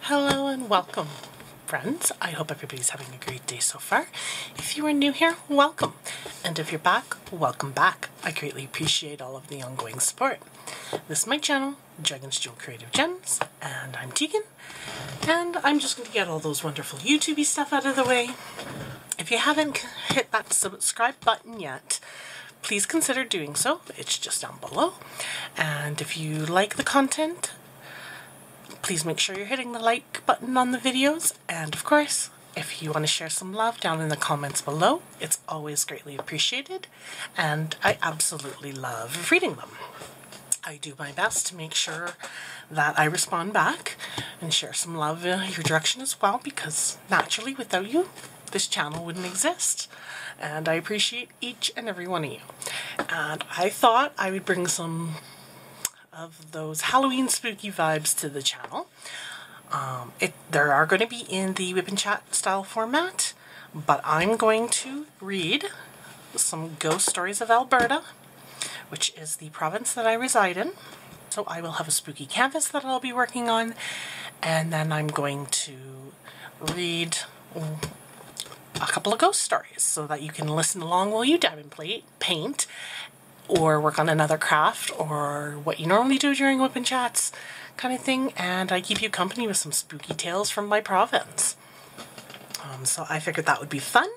Hello and welcome, friends. I hope everybody's having a great day so far. If you are new here, welcome. And if you're back, welcome back. I greatly appreciate all of the ongoing support. This is my channel, Dragon's Jewel Creative Gems, and I'm Tegan. And I'm just going to get all those wonderful YouTubey stuff out of the way. If you haven't hit that subscribe button yet, please consider doing so. It's just down below. And if you like the content, please make sure you're hitting the like button on the videos. And of course, if you want to share some love down in the comments below, it's always greatly appreciated. And I absolutely love reading them. I do my best to make sure that I respond back and share some love in your direction as well, because naturally without you, this channel wouldn't exist. And I appreciate each and every one of you. And I thought I would bring some of those Halloween spooky vibes to the channel. There are going to be in the WIP and Chat style format, but I'm going to read some ghost stories of Alberta, which is the province that I reside in. So I will have a spooky canvas that I'll be working on, and then I'm going to read a couple of ghost stories so that you can listen along while you dab and paint, or work on another craft, or what you normally do during WIP and Chats kind of thing, and I keep you company with some spooky tales from my province. So I figured that would be fun.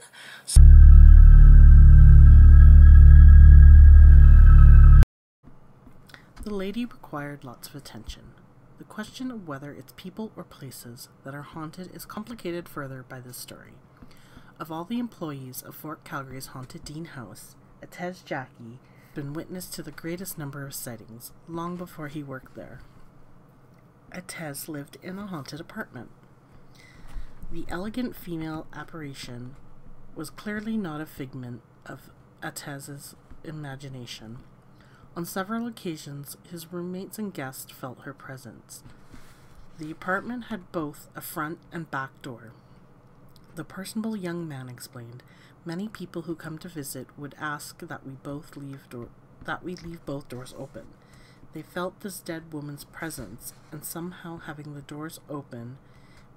The lady required lots of attention. The question of whether it's people or places that are haunted is complicated further by this story. Of all the employees of Fort Calgary's haunted Dean House, Atez Jackie been witness to the greatest number of sightings long before he worked there. Atez lived in a haunted apartment. The elegant female apparition was clearly not a figment of Atez's imagination. On several occasions, his roommates and guests felt her presence. The apartment had both a front and back door. The personable young man explained, many people who come to visit would ask that we leave both doors open. They felt this dead woman's presence, and somehow having the doors open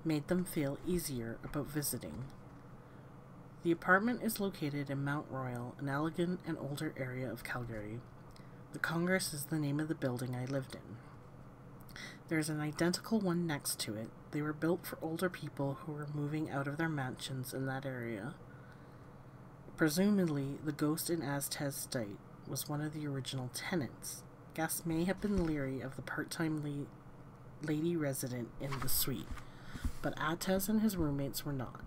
made them feel easier about visiting. The apartment is located in Mount Royal, an elegant and older area of Calgary. The Congress is the name of the building I lived in. There is an identical one next to it. They were built for older people who were moving out of their mansions in that area. Presumably, the ghost in Atez's state was one of the original tenants. Guests may have been leery of the part-time lady resident in the suite, but Atez and his roommates were not.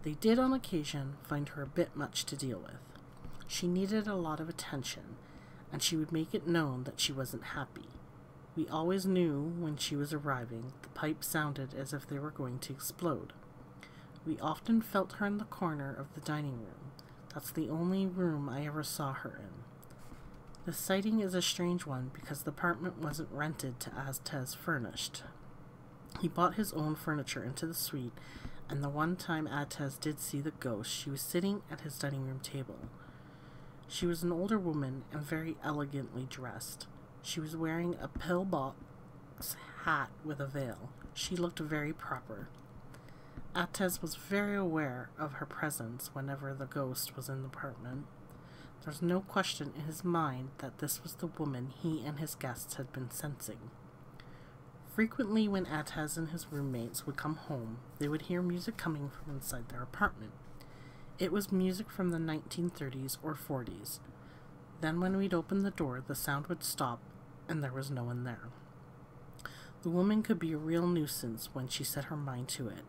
They did on occasion find her a bit much to deal with. She needed a lot of attention, and she would make it known that she wasn't happy. We always knew when she was arriving. The pipes sounded as if they were going to explode. We often felt her in the corner of the dining room. That's the only room I ever saw her in. The sighting is a strange one because the apartment wasn't rented to Atez furnished. He bought his own furniture into the suite, and the one time Atez did see the ghost, she was sitting at his dining room table. She was an older woman and very elegantly dressed. She was wearing a pillbox hat with a veil. She looked very proper. Atez was very aware of her presence whenever the ghost was in the apartment. There was no question in his mind that this was the woman he and his guests had been sensing. Frequently when Atez and his roommates would come home, they would hear music coming from inside their apartment. It was music from the 1930s or 40s. Then when we'd open the door, the sound would stop and there was no one there. The woman could be a real nuisance when she set her mind to it.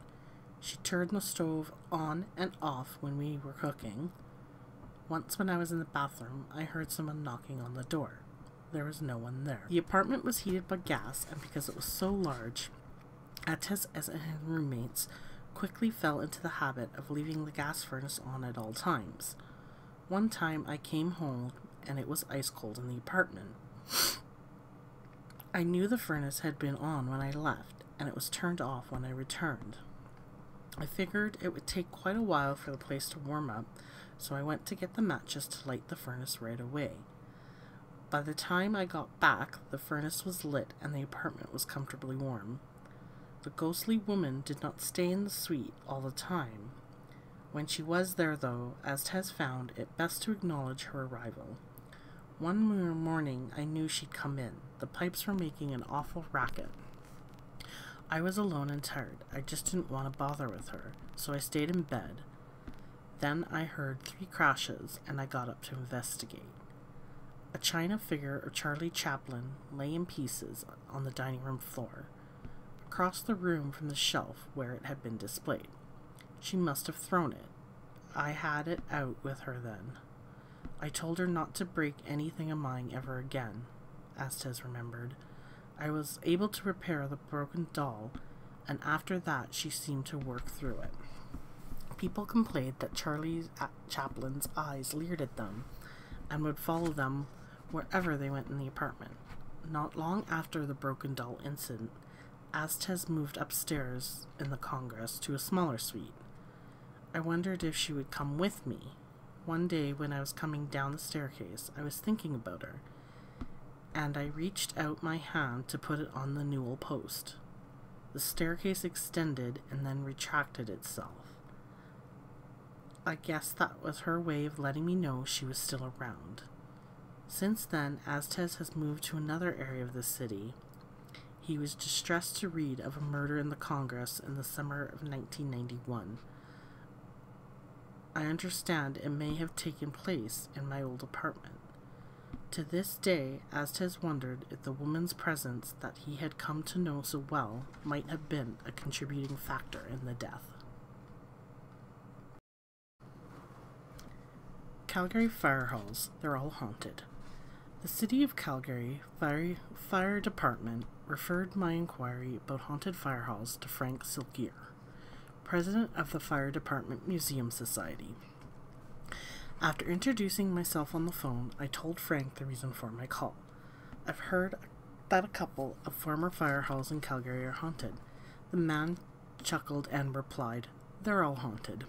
She turned the stove on and off when we were cooking. Once when I was in the bathroom, I heard someone knocking on the door. There was no one there. The apartment was heated by gas, and because it was so large, Atez and his roommates quickly fell into the habit of leaving the gas furnace on at all times. One time I came home and it was ice cold in the apartment. I knew the furnace had been on when I left, and it was turned off when I returned. I figured it would take quite a while for the place to warm up, so I went to get the matches to light the furnace right away. By the time I got back, the furnace was lit and the apartment was comfortably warm. The ghostly woman did not stay in the suite all the time. When she was there, though, Aztez found it best to acknowledge her arrival. One morning I knew she'd come in. The pipes were making an awful racket. I was alone and tired. I just didn't want to bother with her, so I stayed in bed. Then I heard 3 crashes, and I got up to investigate. A china figure of Charlie Chaplin lay in pieces on the dining room floor, across the room from the shelf where it had been displayed. She must have thrown it. I had it out with her then. I told her not to break anything of mine ever again, Aztez remembered. I was able to repair the broken doll, and after that she seemed to work through it. People complained that Charlie Chaplin's eyes leered at them and would follow them wherever they went in the apartment. Not long after the broken doll incident, Aztez moved upstairs in the Congress to a smaller suite. I wondered if she would come with me. One day when I was coming down the staircase, I was thinking about her, and I reached out my hand to put it on the newel post. The staircase extended and then retracted itself. I guess that was her way of letting me know she was still around. Since then, Aztez has moved to another area of the city. He was distressed to read of a murder in the Congress in the summer of 1991. I understand it may have taken place in my old apartment. To this day, Aztez wondered if the woman's presence that he had come to know so well might have been a contributing factor in the death. Calgary Firehalls, they're all haunted. The City of Calgary Fire Department referred my inquiry about haunted firehalls to Frank Silkier, president of the Fire Department Museum Society. After introducing myself on the phone, I told Frank the reason for my call. I've heard that a couple of former firehalls in Calgary are haunted. The man chuckled and replied, "They're all haunted."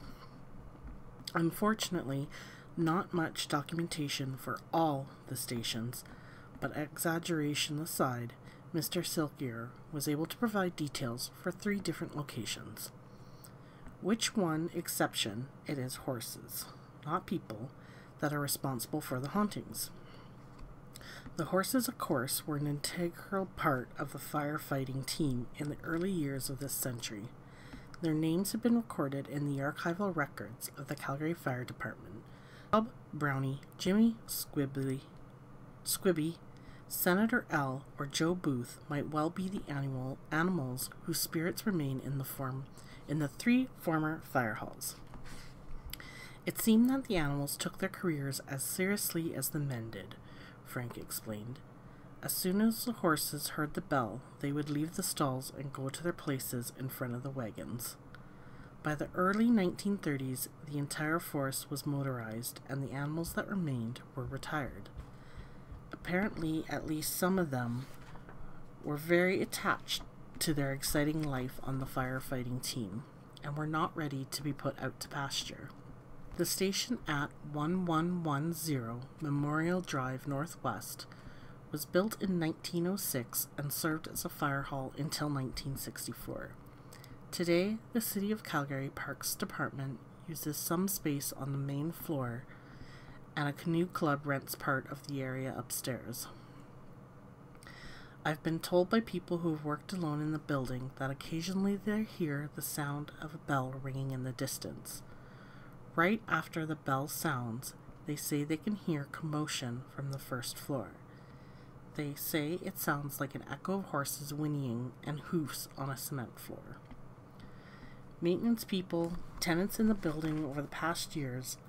Unfortunately, not much documentation for all the stations, but exaggeration aside, Mr. Silkier was able to provide details for 3 different locations. Which one exception it is horses, not people, that are responsible for the hauntings. The horses, of course, were an integral part of the firefighting team in the early years of this century. Their names have been recorded in the archival records of the Calgary Fire Department. Bob Brownie, Jimmy Squibby, Senator L, or Joe Booth might well be the animals whose spirits remain in the 3 former fire halls. It seemed that the animals took their careers as seriously as the men did, Frank explained. As soon as the horses heard the bell, they would leave the stalls and go to their places in front of the wagons. By the early 1930s, the entire force was motorized, and the animals that remained were retired. Apparently, at least some of them were very attached to their exciting life on the firefighting team, and were not ready to be put out to pasture. The station at 1110 Memorial Drive Northwest was built in 1906 and served as a fire hall until 1964. Today, the City of Calgary Parks Department uses some space on the main floor, and a canoe club rents part of the area upstairs. I've been told by people who have worked alone in the building that occasionally they hear the sound of a bell ringing in the distance. Right after the bell sounds, they say they can hear commotion from the first floor. They say it sounds like an echo of horses whinnying and hoofs on a cement floor. Maintenance people, tenants in the building over the past years,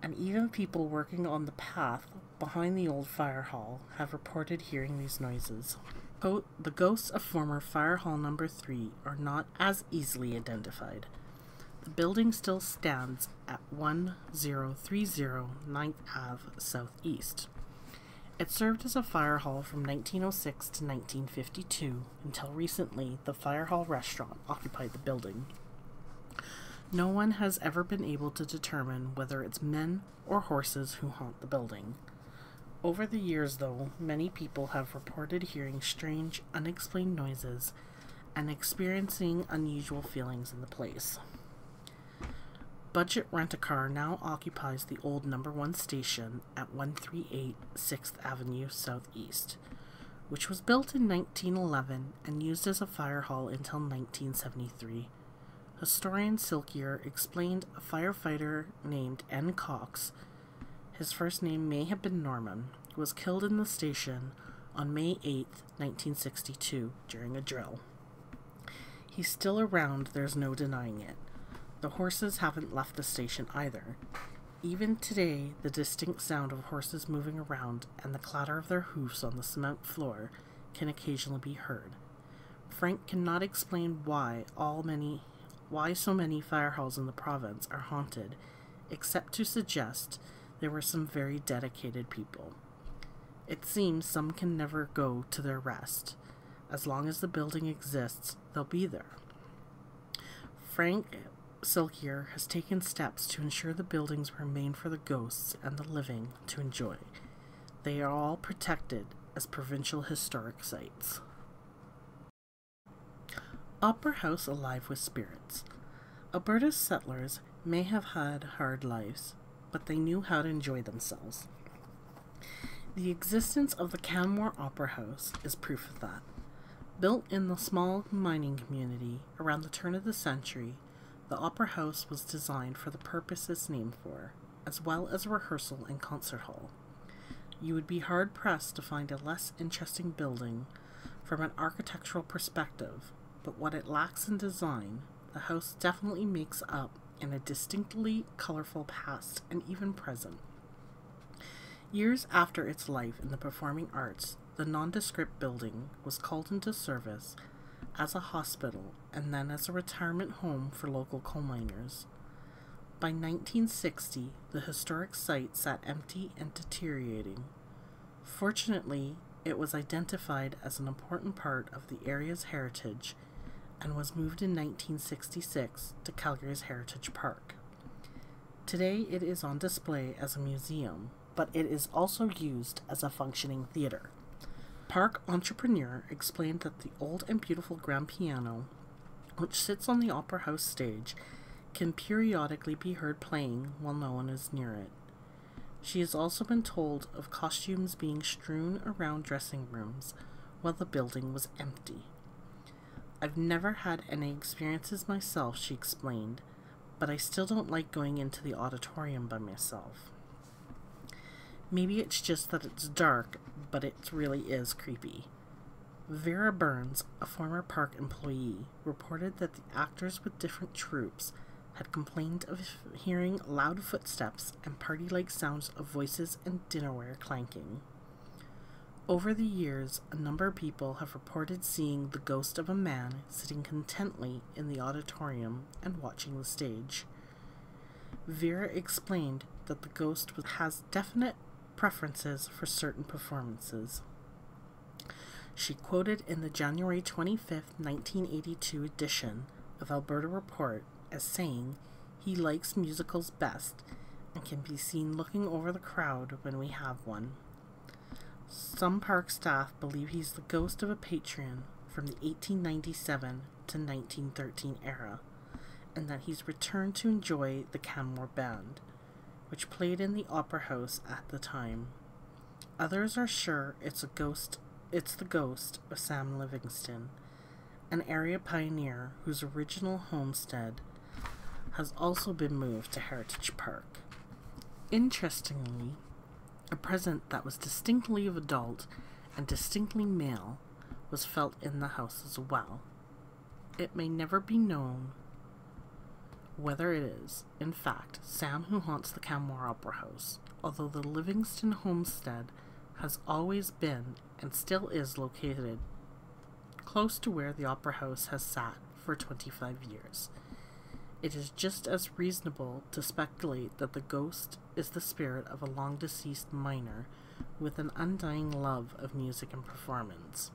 and even people working on the path behind the old fire hall have reported hearing these noises. The ghosts of former Fire Hall Number 3 are not as easily identified. The building still stands at 1030 9th Ave Southeast. It served as a fire hall from 1906 to 1952, until recently the Fire Hall restaurant occupied the building. No one has ever been able to determine whether it's men or horses who haunt the building. Over the years, though, many people have reported hearing strange, unexplained noises and experiencing unusual feelings in the place. Budget Rent-A-Car now occupies the old number 1 station at 138 6th Avenue Southeast, which was built in 1911 and used as a fire hall until 1973. Historian Silkier explained a firefighter named N. Cox, his first name may have been Norman, was killed in the station on May 8, 1962, during a drill. He's still around, there's no denying it. The horses haven't left the station either. Even today, the distinct sound of horses moving around and the clatter of their hoofs on the cement floor can occasionally be heard. Frank cannot explain why so many fire halls in the province are haunted, except to suggest there were some very dedicated people. It seems some can never go to their rest. As long as the building exists, they'll be there. Frank Silkier has taken steps to ensure the buildings remain for the ghosts and the living to enjoy. They are all protected as provincial historic sites. Opera House alive with spirits. Alberta's settlers may have had hard lives, but they knew how to enjoy themselves. The existence of the Canmore Opera House is proof of that. Built in the small mining community around the turn of the century, the Opera House was designed for the purpose it's named for, as well as a rehearsal and concert hall. You would be hard-pressed to find a less interesting building from an architectural perspective, but what it lacks in design, the house definitely makes up in a distinctly colorful past and even present. Years after its life in the performing arts, the nondescript building was called into service as a hospital and then as a retirement home for local coal miners. By 1960, the historic site sat empty and deteriorating. Fortunately, it was identified as an important part of the area's heritage and was moved in 1966 to Calgary's Heritage Park. Today it is on display as a museum, but it is also used as a functioning theater. Park entrepreneur explained that the old and beautiful grand piano, which sits on the Opera House stage, can periodically be heard playing while no one is near it. She has also been told of costumes being strewn around dressing rooms while the building was empty. I've never had any experiences myself, she explained, but I still don't like going into the auditorium by myself. Maybe it's just that it's dark, but it really is creepy. Vera Burns, a former park employee, reported that the actors with different troupes had complained of hearing loud footsteps and party-like sounds of voices and dinnerware clanking. Over the years, a number of people have reported seeing the ghost of a man sitting contently in the auditorium and watching the stage. Vera explained that the ghost has definite preferences for certain performances. She quoted in the January 25, 1982 edition of Alberta Report as saying he likes musicals best and can be seen looking over the crowd when we have one. Some park staff believe he's the ghost of a patron from the 1897 to 1913 era, and that he's returned to enjoy the Canmore Band, which played in the Opera House at the time. Others are sure it's the ghost of Sam Livingston, an area pioneer whose original homestead has also been moved to Heritage Park. Interestingly, a presence that was distinctly of adult and distinctly male was felt in the house as well. It may never be known whether it is, in fact, Sam who haunts the Canmore Opera House, although the Livingston homestead has always been and still is located close to where the Opera House has sat for 25 years. It is just as reasonable to speculate that the ghost is the spirit of a long-deceased miner with an undying love of music and performance.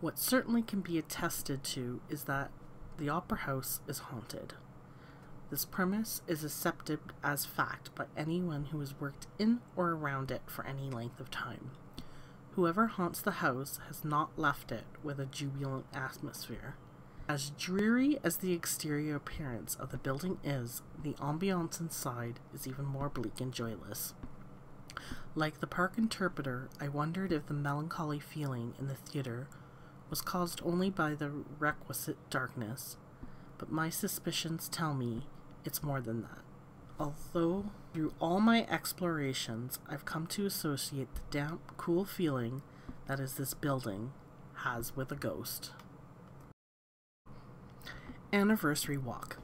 What certainly can be attested to is that the Opera House is haunted. This premise is accepted as fact by anyone who has worked in or around it for any length of time. Whoever haunts the house has not left it with a jubilant atmosphere. As dreary as the exterior appearance of the building is, the ambiance inside is even more bleak and joyless. Like the park interpreter, I wondered if the melancholy feeling in the theater was caused only by the requisite darkness, but my suspicions tell me it's more than that. Although through all my explorations, I've come to associate the damp, cool feeling that is this building has with a ghost. Anniversary Walk.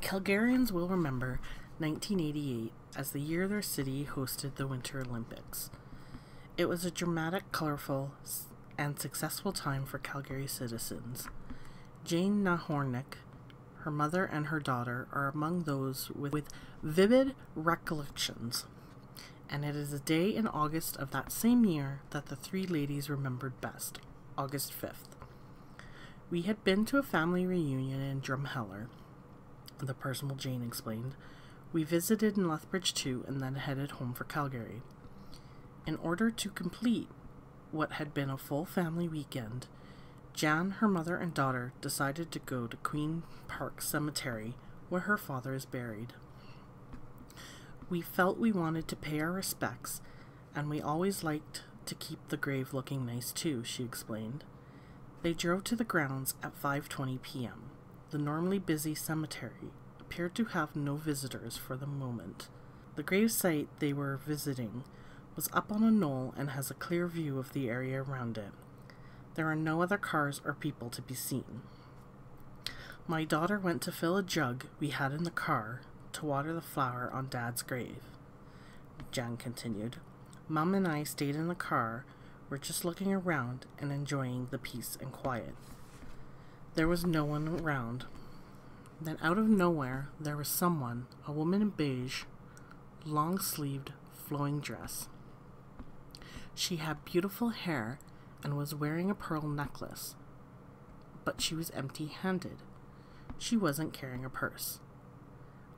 Calgarians will remember 1988 as the year their city hosted the Winter Olympics. It was a dramatic, colorful, and successful time for Calgary citizens. Jane Nahornik, her mother, and her daughter are among those with vivid recollections, and it is a day in August of that same year that the three ladies remembered best, August 5th. We had been to a family reunion in Drumheller, the personal Jane explained. We visited in Lethbridge too, and then headed home for Calgary. In order to complete what had been a full family weekend, Jan, her mother, and daughter decided to go to Queen Park Cemetery, where her father is buried. We felt we wanted to pay our respects, and we always liked to keep the grave looking nice too, she explained. They drove to the grounds at 5:20 p.m. The normally busy cemetery appeared to have no visitors for the moment. The grave site they were visiting was up on a knoll and has a clear view of the area around it. There are no other cars or people to be seen. My daughter went to fill a jug we had in the car to water the flower on Dad's grave. Jan continued. Mum and I stayed in the car. We're just looking around and enjoying the peace and quiet. There was no one around. Then out of nowhere, there was someone, a woman in beige, long-sleeved, flowing dress. She had beautiful hair and was wearing a pearl necklace, but she was empty-handed. She wasn't carrying a purse.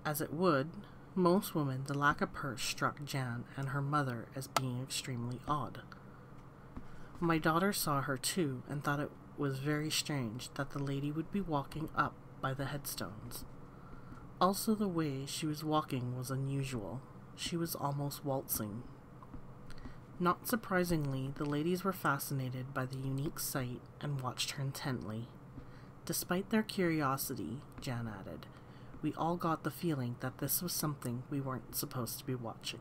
As it would, most women, the lack of purse struck Jan and her mother as being extremely odd. My daughter saw her too and thought it was very strange that the lady would be walking up by the headstones. Also, the way she was walking was unusual. She was almost waltzing. Not surprisingly, the ladies were fascinated by the unique sight and watched her intently. Despite their curiosity, Jan added, we all got the feeling that this was something we weren't supposed to be watching.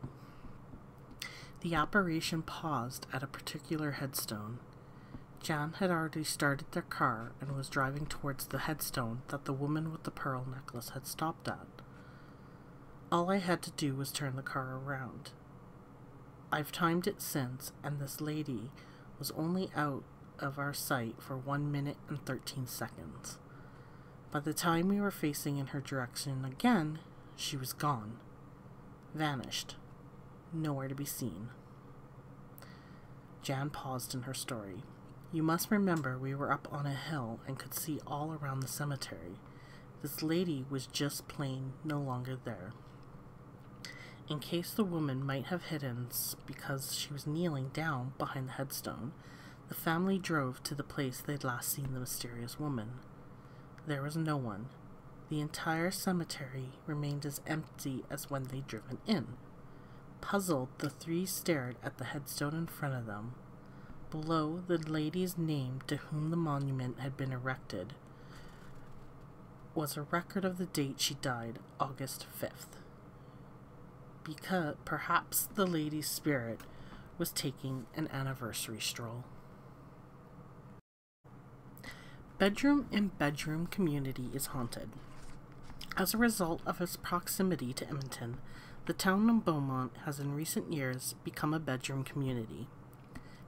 The apparition paused at a particular headstone. Jan had already started their car and was driving towards the headstone that the woman with the pearl necklace had stopped at. All I had to do was turn the car around. I've timed it since, and this lady was only out of our sight for 1 minute and 13 seconds. By the time we were facing in her direction again, she was gone. Vanished. Nowhere to be seen. Jan paused in her story. You must remember we were up on a hill and could see all around the cemetery. This lady was just plain no longer there. In case the woman might have hidden because she was kneeling down behind the headstone, the family drove to the place they'd last seen the mysterious woman. There was no one. The entire cemetery remained as empty as when they'd driven in. Puzzled, the three stared at the headstone in front of them. Below, the lady's name to whom the monument had been erected was a record of the date she died, August 5th. Because perhaps the lady's spirit was taking an anniversary stroll. Bedroom in Bedroom community is haunted. As a result of its proximity to Edmonton, the town of Beaumont has in recent years become a bedroom community.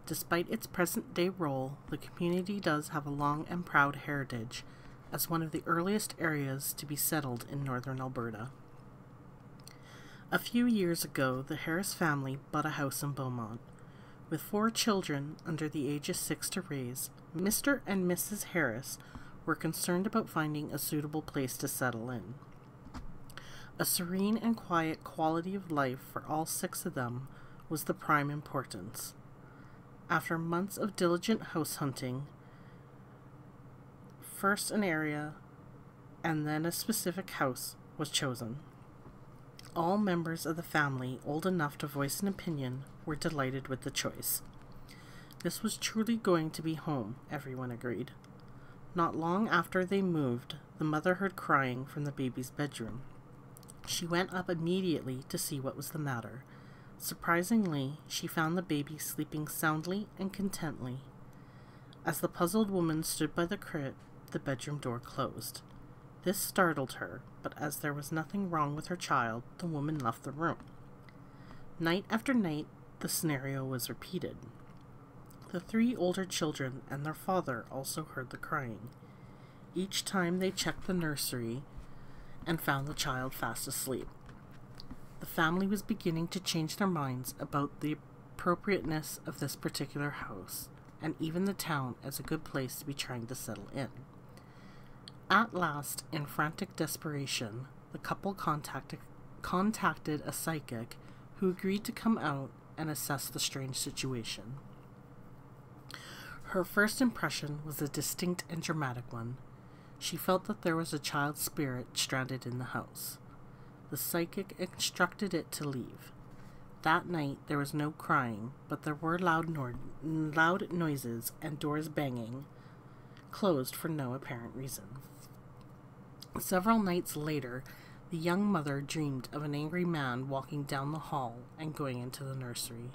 Despite its present-day role, the community does have a long and proud heritage as one of the earliest areas to be settled in northern Alberta. A few years ago, the Harris family bought a house in Beaumont. With 4 children under the age of 6 to raise, Mr. and Mrs. Harris were concerned about finding a suitable place to settle in. A serene and quiet quality of life for all 6 of them was the prime importance. After months of diligent house hunting, first an area and then a specific house was chosen. All members of the family old enough to voice an opinion were delighted with the choice. This was truly going to be home, everyone agreed. Not long after they moved, the mother heard crying from the baby's bedroom. She went up immediately to see what was the matter. Surprisingly, she found the baby sleeping soundly and contently. As the puzzled woman stood by the crib, the bedroom door closed. This startled her, but as there was nothing wrong with her child, the woman left the room. Night after night, the scenario was repeated. The 3 older children and their father also heard the crying. Each time they checked the nursery and found the child fast asleep. The family was beginning to change their minds about the appropriateness of this particular house, and even the town as a good place to be trying to settle in. At last, in frantic desperation, the couple contacted a psychic who agreed to come out and assess the strange situation. Her first impression was a distinct and dramatic one. She felt that there was a child spirit stranded in the house. The psychic instructed it to leave. That night there was no crying, but there were loud noises and doors banging, closed for no apparent reason. Several nights later, the young mother dreamed of an angry man walking down the hall and going into the nursery.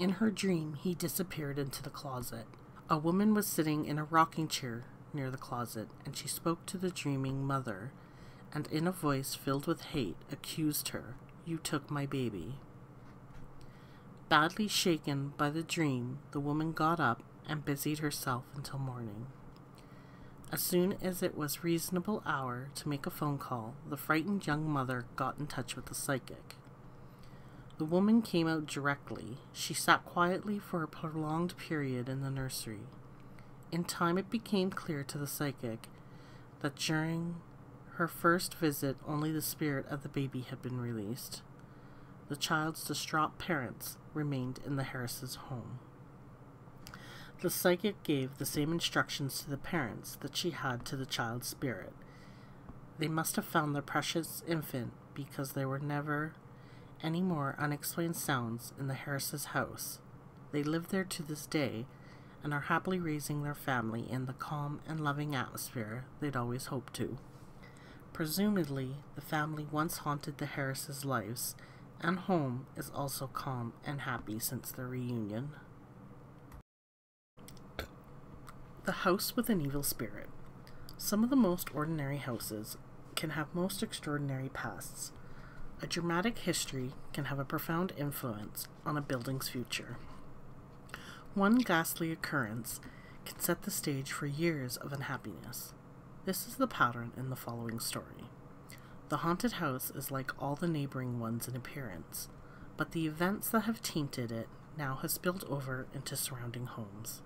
In her dream, he disappeared into the closet. A woman was sitting in a rocking chair near the closet, and she spoke to the dreaming mother, and in a voice filled with hate, accused her, "You took my baby." Badly shaken by the dream, the woman got up and busied herself until morning. As soon as it was reasonable hour to make a phone call, the frightened young mother got in touch with the psychic. The woman came out directly. She sat quietly for a prolonged period in the nursery. In time it became clear to the psychic that during her first visit only the spirit of the baby had been released. The child's distraught parents remained in the Harris's home. The psychic gave the same instructions to the parents that she had to the child's spirit. They must have found their precious infant because there were never any more unexplained sounds in the Harris's house. They live there to this day and are happily raising their family in the calm and loving atmosphere they'd always hoped to. Presumably, the family once haunted the Harris's lives, and home is also calm and happy since their reunion. The house with an evil spirit. Some of the most ordinary houses can have most extraordinary pasts. A dramatic history can have a profound influence on a building's future. One ghastly occurrence can set the stage for years of unhappiness. This is the pattern in the following story. The haunted house is like all the neighboring ones in appearance, but the events that have tainted it now have spilled over into surrounding homes.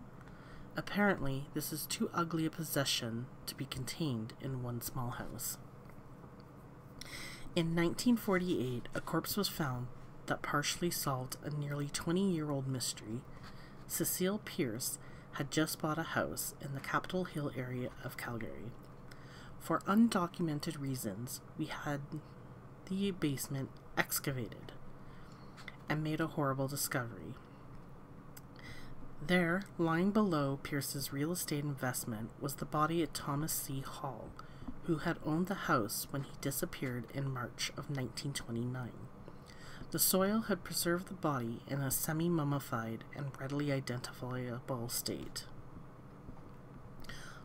Apparently, this is too ugly a possession to be contained in one small house. In 1948, a corpse was found that partially solved a nearly 20-year-old mystery. Cecile Pierce had just bought a house in the Capitol Hill area of Calgary. For undocumented reasons, we had the basement excavated and made a horrible discovery. There, lying below Pierce's real estate investment, was the body of Thomas C. Hall, who had owned the house when he disappeared in March of 1929. The soil had preserved the body in a semi-mummified and readily identifiable state.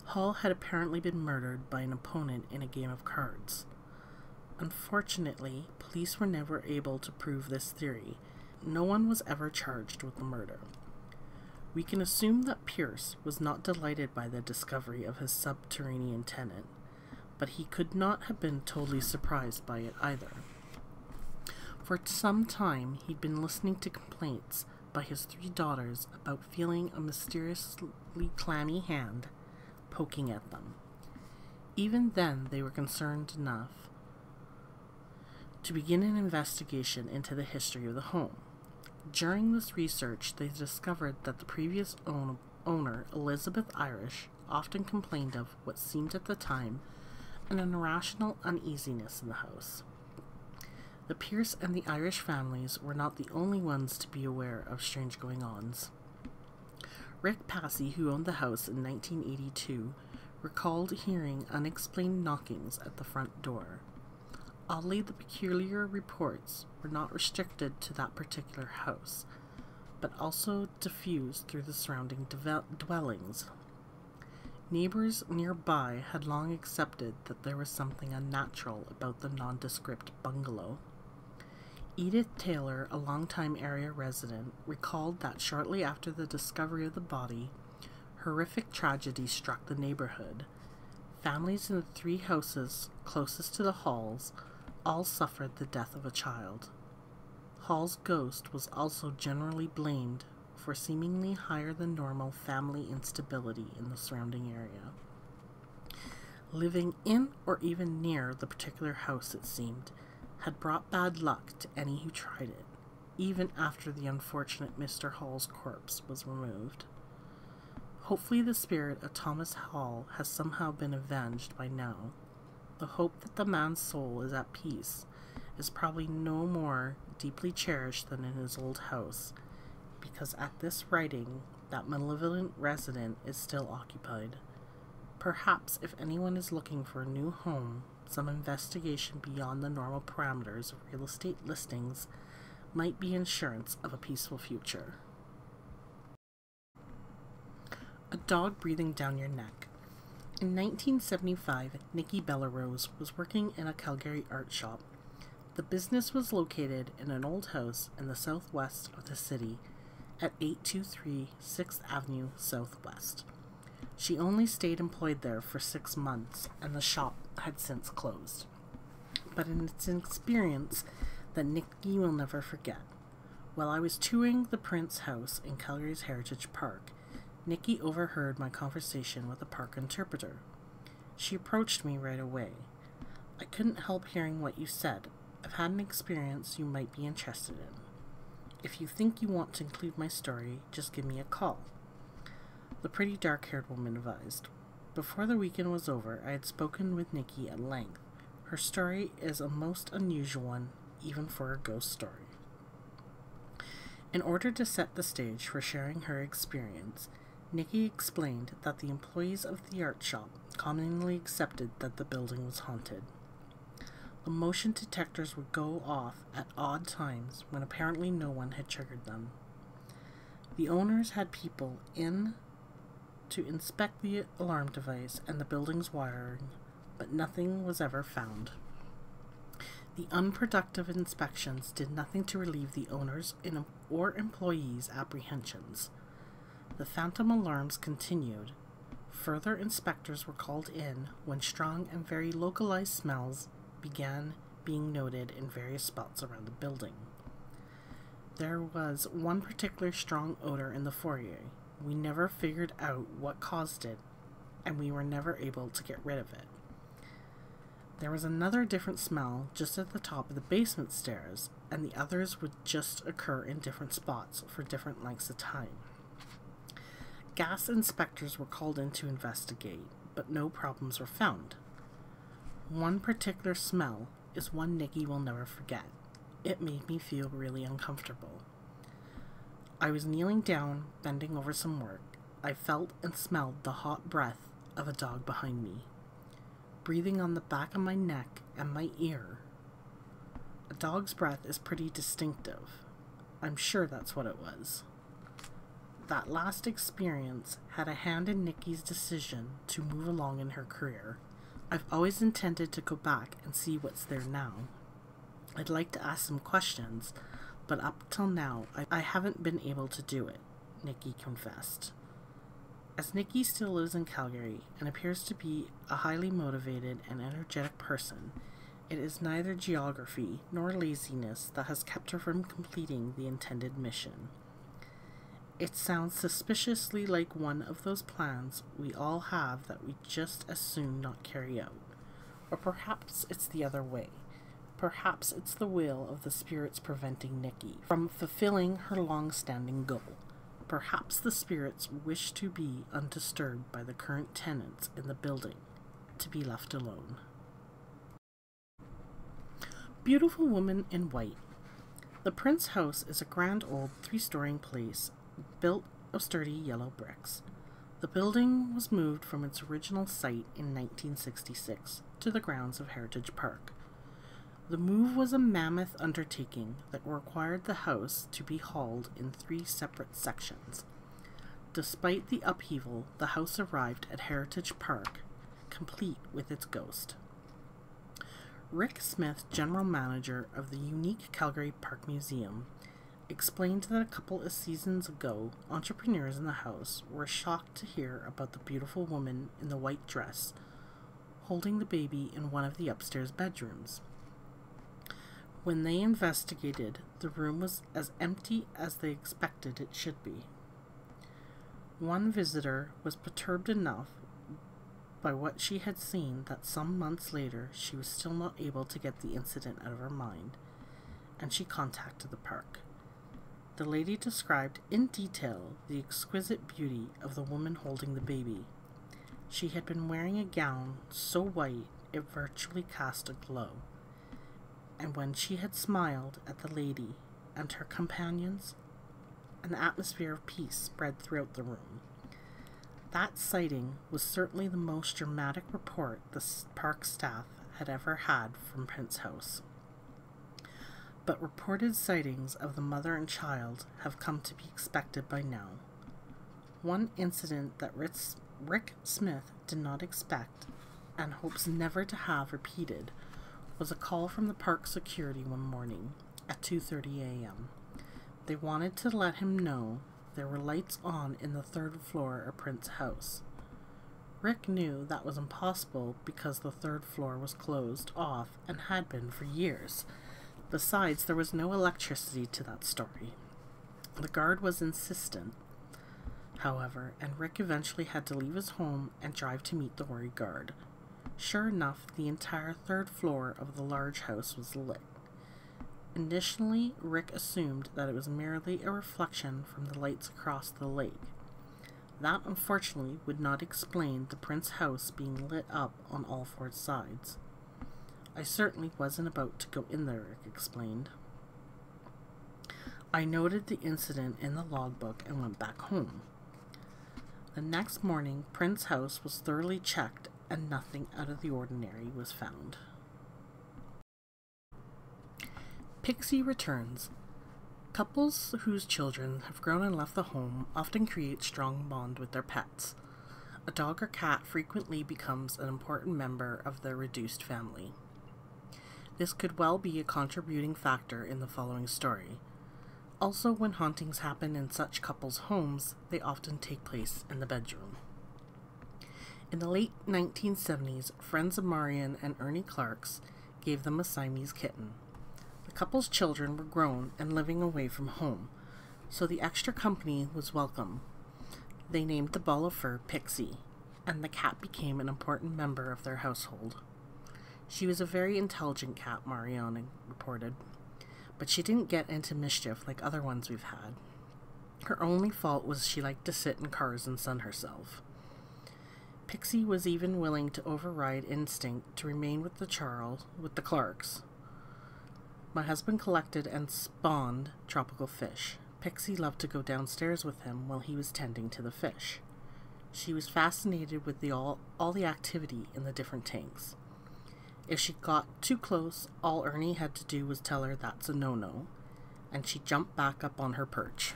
Hall had apparently been murdered by an opponent in a game of cards. Unfortunately, police were never able to prove this theory. No one was ever charged with the murder. We can assume that Pierce was not delighted by the discovery of his subterranean tenant, but he could not have been totally surprised by it either. For some time, he'd been listening to complaints by his 3 daughters about feeling a mysteriously clammy hand poking at them. Even then, they were concerned enough to begin an investigation into the history of the home. During this research, they discovered that the previous owner, Elizabeth Irish, often complained of what seemed at the time an irrational uneasiness in the house. The Pierce and the Irish families were not the only ones to be aware of strange going-ons. Rick Passy, who owned the house in 1982, recalled hearing unexplained knockings at the front door. Oddly, the peculiar reports were not restricted to that particular house, but also diffused through the surrounding dwellings. Neighbors nearby had long accepted that there was something unnatural about the nondescript bungalow. Edith Taylor, a longtime area resident, recalled that shortly after the discovery of the body, horrific tragedy struck the neighborhood. Families in the 3 houses closest to the Halls all suffered the death of a child. Hall's ghost was also generally blamed for seemingly higher than normal family instability in the surrounding area. Living in or even near the particular house, it seemed, had brought bad luck to any who tried it, even after the unfortunate Mr. Hall's corpse was removed. Hopefully the spirit of Thomas Hall has somehow been avenged by now. The hope that the man's soul is at peace is probably no more deeply cherished than in his old house, because at this writing, that malevolent resident is still occupied. Perhaps if anyone is looking for a new home, some investigation beyond the normal parameters of real estate listings might be insurance of a peaceful future. A dog breathing down your neck. In 1975, Nikki Bellarose was working in a Calgary art shop. The business was located in an old house in the southwest of the city at 823 6th Avenue Southwest. She only stayed employed there for 6 months, and the shop had since closed. But it's an experience that Nikki will never forget. While I was touring the Prince House in Calgary's Heritage Park, Nikki overheard my conversation with a park interpreter. She approached me right away. "I couldn't help hearing what you said. I've had an experience you might be interested in. If you think you want to include my story, just give me a call." The pretty dark-haired woman advised. Before the weekend was over, I had spoken with Nikki at length. Her story is a most unusual one, even for a ghost story. In order to set the stage for sharing her experience, Nikki explained that the employees of the art shop commonly accepted that the building was haunted. The motion detectors would go off at odd times when apparently no one had triggered them. The owners had people in to inspect the alarm device and the building's wiring, but nothing was ever found. The unproductive inspections did nothing to relieve the owners or employees' apprehensions. The phantom alarms continued. Further inspectors were called in when strong and very localized smells began being noted in various spots around the building. There was one particular strong odor in the foyer. We never figured out what caused it, and we were never able to get rid of it. There was another different smell just at the top of the basement stairs, and the others would just occur in different spots for different lengths of time. Gas inspectors were called in to investigate, but no problems were found. One particular smell is one Nikki will never forget. It made me feel really uncomfortable. I was kneeling down, bending over some work. I felt and smelled the hot breath of a dog behind me, breathing on the back of my neck and my ear. A dog's breath is pretty distinctive. I'm sure that's what it was. That last experience had a hand in Nikki's decision to move along in her career. I've always intended to go back and see what's there now. I'd like to ask some questions, but up till now, I haven't been able to do it, Nikki confessed. As Nikki still lives in Calgary and appears to be a highly motivated and energetic person, it is neither geography nor laziness that has kept her from completing the intended mission. It sounds suspiciously like one of those plans we all have that we just as soon not carry out. Or perhaps it's the other way. Perhaps it's the will of the spirits preventing Nikki from fulfilling her long-standing goal. Perhaps the spirits wish to be undisturbed by the current tenants in the building, to be left alone. Beautiful Woman in White. The Prince House is a grand old 3-story place built of sturdy yellow bricks. The building was moved from its original site in 1966 to the grounds of Heritage Park. The move was a mammoth undertaking that required the house to be hauled in 3 separate sections. Despite the upheaval, the house arrived at Heritage Park, complete with its ghost. Rick Smith, general manager of the unique Calgary Park Museum, explained that a couple of seasons ago, entrepreneurs in the house were shocked to hear about the beautiful woman in the white dress holding the baby in one of the upstairs bedrooms. When they investigated, the room was as empty as they expected it should be. One visitor was perturbed enough by what she had seen that some months later she was still not able to get the incident out of her mind, and she contacted the park. The lady described in detail the exquisite beauty of the woman holding the baby. She had been wearing a gown so white it virtually cast a glow, and when she had smiled at the lady and her companions, an atmosphere of peace spread throughout the room. That sighting was certainly the most dramatic report the park staff had ever had from Prince House. But reported sightings of the mother and child have come to be expected by now. One incident that Rick Smith did not expect and hopes never to have repeated was a call from the park security one morning at 2:30 a.m. They wanted to let him know there were lights on in the 3rd floor of Prince House. Rick knew that was impossible because the 3rd floor was closed off and had been for years. Besides, there was no electricity to that story. The guard was insistent, however, and Rick eventually had to leave his home and drive to meet the worried guard. Sure enough, the entire 3rd floor of the large house was lit. Initially, Rick assumed that it was merely a reflection from the lights across the lake. That, unfortunately, would not explain the Prince House being lit up on all 4 sides. I certainly wasn't about to go in there, Rick explained. I noted the incident in the logbook and went back home. The next morning, Prince House was thoroughly checked and nothing out of the ordinary was found. Pixie returns. Couples whose children have grown and left the home often create strong bond with their pets. A dog or cat frequently becomes an important member of their reduced family. This could well be a contributing factor in the following story. Also, when hauntings happen in such couples' homes, they often take place in the bedroom. In the late 1970s, friends of Marion and Ernie Clark's gave them a Siamese kitten. The couple's children were grown and living away from home, so the extra company was welcome. They named the ball of fur Pixie, and the cat became an important member of their household. She was a very intelligent cat, Marion reported, but she didn't get into mischief like other ones we've had. Her only fault was she liked to sit in cars and sun herself. Pixie was even willing to override instinct to remain with the Clarks. My husband collected and spawned tropical fish. Pixie loved to go downstairs with him while he was tending to the fish. She was fascinated with all the activity in the different tanks. If she got too close, all Ernie had to do was tell her that's a no-no, and she jumped back up on her perch.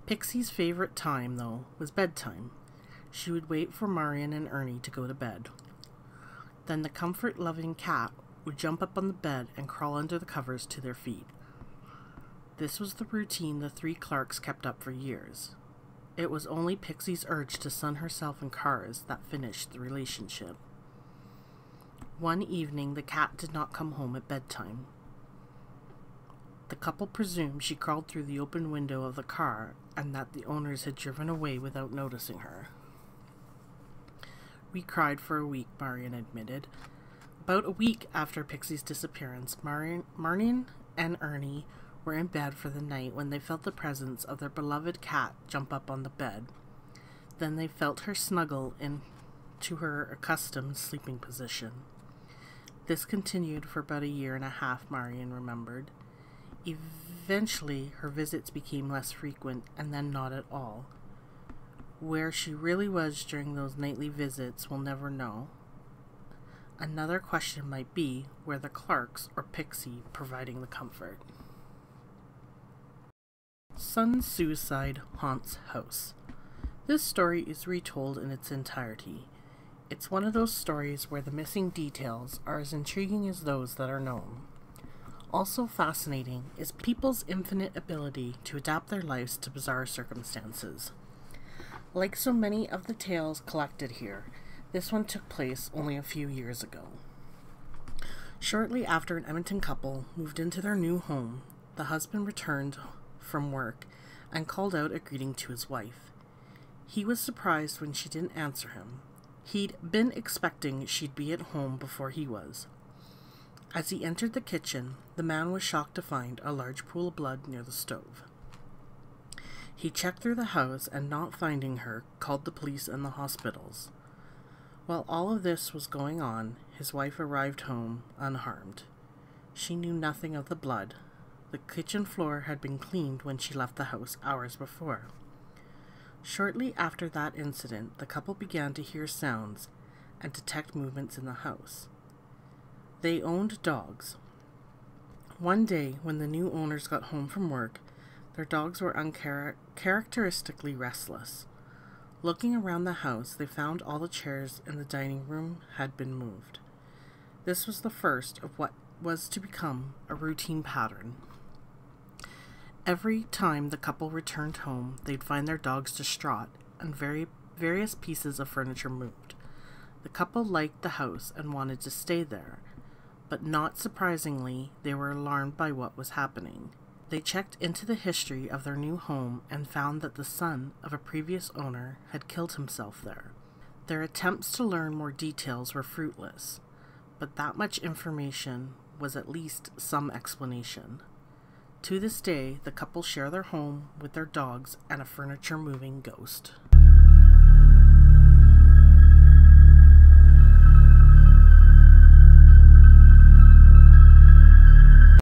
Pixie's favorite time, though, was bedtime. She would wait for Marion and Ernie to go to bed. Then the comfort-loving cat would jump up on the bed and crawl under the covers to their feet. This was the routine the 3 Clarks kept up for years. It was only Pixie's urge to sun herself in cars that finished the relationship. One evening, the cat did not come home at bedtime. The couple presumed she crawled through the open window of the car and that the owners had driven away without noticing her. We cried for a week, Marion admitted, About a week after Pixie's disappearance, Marnie and Ernie were in bed for the night when they felt the presence of their beloved cat jump up on the bed. Then they felt her snuggle into her accustomed sleeping position. This continued for about a year and a half, Marion remembered. Eventually, her visits became less frequent, and then not at all. Where she really was during those nightly visits, we'll never know. Another question might be were the Clarks or Pixie providing the comfort. Son's suicide haunts house. This story is retold in its entirety. It's one of those stories where the missing details are as intriguing as those that are known. Also fascinating is people's infinite ability to adapt their lives to bizarre circumstances. Like so many of the tales collected here, this one took place only a few years ago. Shortly after an Edmonton couple moved into their new home, the husband returned from work and called out a greeting to his wife. He was surprised when she didn't answer him. He'd been expecting she'd be at home before he was. As he entered the kitchen, the man was shocked to find a large pool of blood near the stove. He checked through the house and, not finding her, called the police and the hospitals. While all of this was going on, his wife arrived home unharmed. She knew nothing of the blood. The kitchen floor had been cleaned when she left the house hours before. Shortly after that incident, the couple began to hear sounds and detect movements in the house. They owned dogs. One day, when the new owners got home from work, their dogs were uncharacteristically restless. Looking around the house, they found all the chairs in the dining room had been moved. This was the first of what was to become a routine pattern. Every time the couple returned home, they'd find their dogs distraught and various pieces of furniture moved. The couple liked the house and wanted to stay there, but not surprisingly, they were alarmed by what was happening. They checked into the history of their new home and found that the son of a previous owner had killed himself there. Their attempts to learn more details were fruitless, but that much information was at least some explanation. To this day, the couple share their home with their dogs and a furniture-moving ghost.